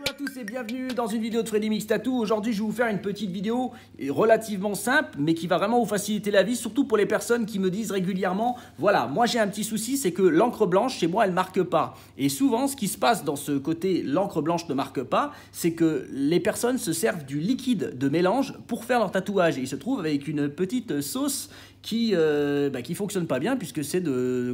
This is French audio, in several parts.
Bonjour à tous et bienvenue dans une vidéo de Freddy Mix Tattoo. Aujourd'hui, je vais vous faire une petite vidéo relativement simple, mais qui va vraiment vous faciliter la vie, surtout pour les personnes qui me disent régulièrement, voilà, moi j'ai un petit souci, c'est que l'encre blanche, chez moi, elle marque pas. Et souvent, ce qui se passe dans ce côté, l'encre blanche ne marque pas, c'est que les personnes se servent du liquide de mélange pour faire leur tatouage. Et ils se trouvent avec une petite sauce qui fonctionne pas bien, puisque c'est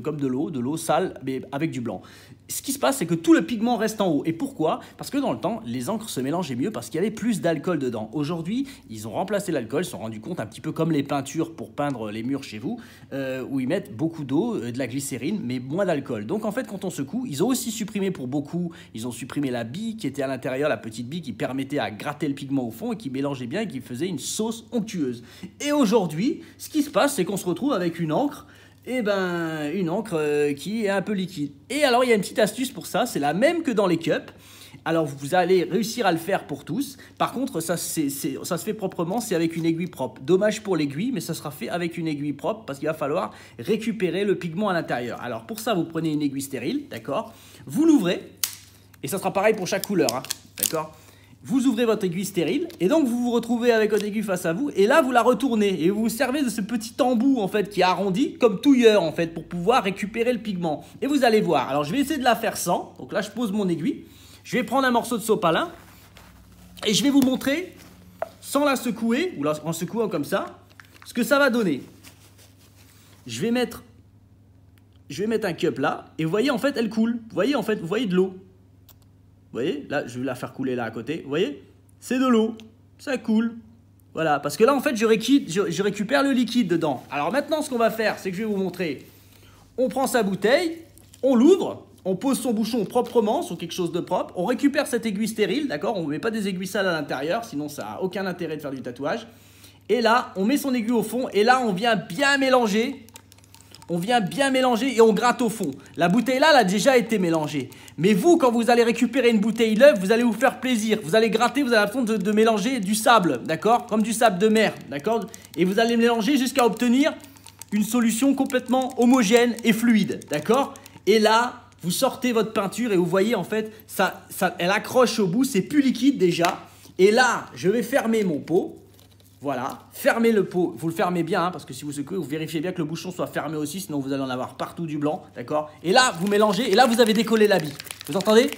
comme de l'eau sale, mais avec du blanc. Ce qui se passe, c'est que tout le pigment reste en haut. Et pourquoi? Parce que dans le temps, les encres se mélangeaient mieux parce qu'il y avait plus d'alcool dedans. Aujourd'hui, ils ont remplacé l'alcool, ils se sont rendus compte, un petit peu comme les peintures pour peindre les murs chez vous, où ils mettent beaucoup d'eau, de la glycérine, mais moins d'alcool. Donc en fait, quand on secoue, ils ont aussi supprimé pour beaucoup, ils ont supprimé la bille qui était à l'intérieur, la petite bille qui permettait à gratter le pigment au fond et qui mélangeait bien et qui faisait une sauce onctueuse. Et aujourd'hui, ce qui se passe, c'est qu'on se retrouve avec une encre, une encre qui est un peu liquide. Et alors, il y a une petite astuce pour ça, c'est la même que dans les cups. Alors, vous allez réussir à le faire pour tous. Par contre, ça se fait proprement, c'est avec une aiguille propre. Dommage pour l'aiguille, mais ça sera fait avec une aiguille propre parce qu'il va falloir récupérer le pigment à l'intérieur. Alors, pour ça, vous prenez une aiguille stérile, d'accord? Vous l'ouvrez, et ça sera pareil pour chaque couleur, hein, d'accord? Vous ouvrez votre aiguille stérile et donc vous vous retrouvez avec votre aiguille face à vous et là vous la retournez et vous vous servez de ce petit embout en fait qui est arrondi comme touilleur en fait pour pouvoir récupérer le pigment. Et vous allez voir, alors je vais essayer de la faire sans, donc là je pose mon aiguille, je vais prendre un morceau de sopalin et je vais vous montrer sans la secouer ou en secouant comme ça ce que ça va donner. Je vais mettre un cup là et vous voyez en fait elle coule, vous voyez de l'eau. Vous voyez, là, je vais la faire couler là à côté. Vous voyez, c'est de l'eau, ça coule. Voilà, parce que là, en fait, je récupère le liquide dedans. Alors maintenant, ce qu'on va faire, c'est que je vais vous montrer. On prend sa bouteille, on l'ouvre, on pose son bouchon proprement sur quelque chose de propre. On récupère cette aiguille stérile, d'accord? On ne met pas des aiguilles sales à l'intérieur, sinon ça n'a aucun intérêt de faire du tatouage. Et là, on met son aiguille au fond et là, on vient bien mélanger. Et on gratte au fond. La bouteille là, elle a déjà été mélangée. Mais vous, quand vous allez récupérer une bouteille neuve, vous allez vous faire plaisir. Vous allez gratter, vous allez avoir de mélanger du sable, d'accord? Comme du sable de mer, d'accord? Et vous allez mélanger jusqu'à obtenir une solution complètement homogène et fluide, d'accord? Et là, vous sortez votre peinture et vous voyez en fait, elle accroche au bout, c'est plus liquide déjà. Et là, je vais fermer mon pot. Voilà, fermez le pot, vous le fermez bien hein, parce que si vous secouez, vous vérifiez bien que le bouchon soit fermé aussi, sinon vous allez en avoir partout du blanc, d'accord? Et là, vous mélangez, et là, vous avez décollé la bille. Vous entendez?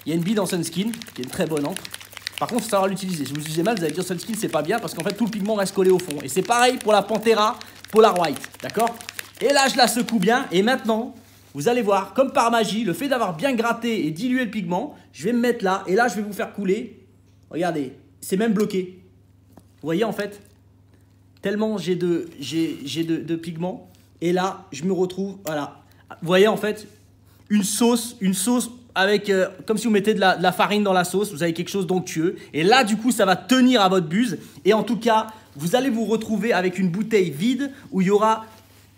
Il y a une bille dans Sunskin, qui est une très bonne encre. Par contre, il faut savoir l'utiliser. Si vous utilisez mal, vous allez dire Sunskin, c'est pas bien, parce qu'en fait, tout le pigment reste collé au fond. Et c'est pareil pour la Pantera Polar White, d'accord? Et là, je la secoue bien, et maintenant, vous allez voir, comme par magie, le fait d'avoir bien gratté et dilué le pigment, je vais me mettre là, et là, je vais vous faire couler. Regardez, c'est même bloqué. Vous voyez en fait, tellement j'ai de pigments. Et là, je me retrouve, voilà. Vous voyez en fait, une sauce avec, comme si vous mettez de la farine dans la sauce. Vous avez quelque chose d'onctueux. Et là, du coup, ça va tenir à votre buse. Et en tout cas, vous allez vous retrouver avec une bouteille vide où il y aura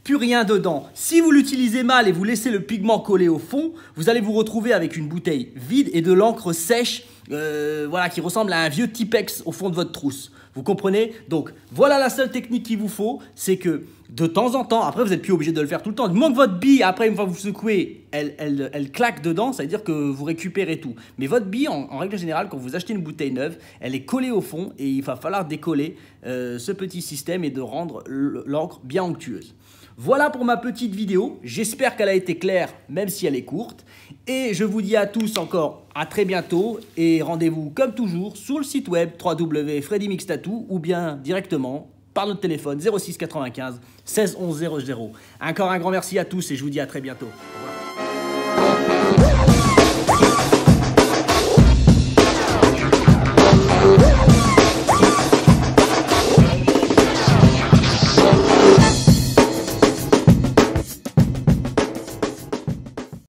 plus rien dedans. Si vous l'utilisez mal et vous laissez le pigment coller au fond, vous allez vous retrouver avec une bouteille vide et de l'encre sèche, voilà, qui ressemble à un vieux Tipex au fond de votre trousse. Vous comprenez? Donc, voilà la seule technique qu'il vous faut, c'est que de temps en temps, après vous n'êtes plus obligé de le faire tout le temps, du moment que votre bille, après une fois que vous secouez, elle claque dedans, ça veut dire que vous récupérez tout. Mais votre bille, en règle générale, quand vous achetez une bouteille neuve, elle est collée au fond et il va falloir décoller ce petit système et de rendre l'encre bien onctueuse. Voilà pour ma petite vidéo, j'espère qu'elle a été claire même si elle est courte et je vous dis à tous encore à très bientôt et rendez-vous comme toujours sur le site web www.freddymixtattoo ou bien directement par notre téléphone 06 95 16 11 00. Encore un grand merci à tous et je vous dis à très bientôt. Au revoir.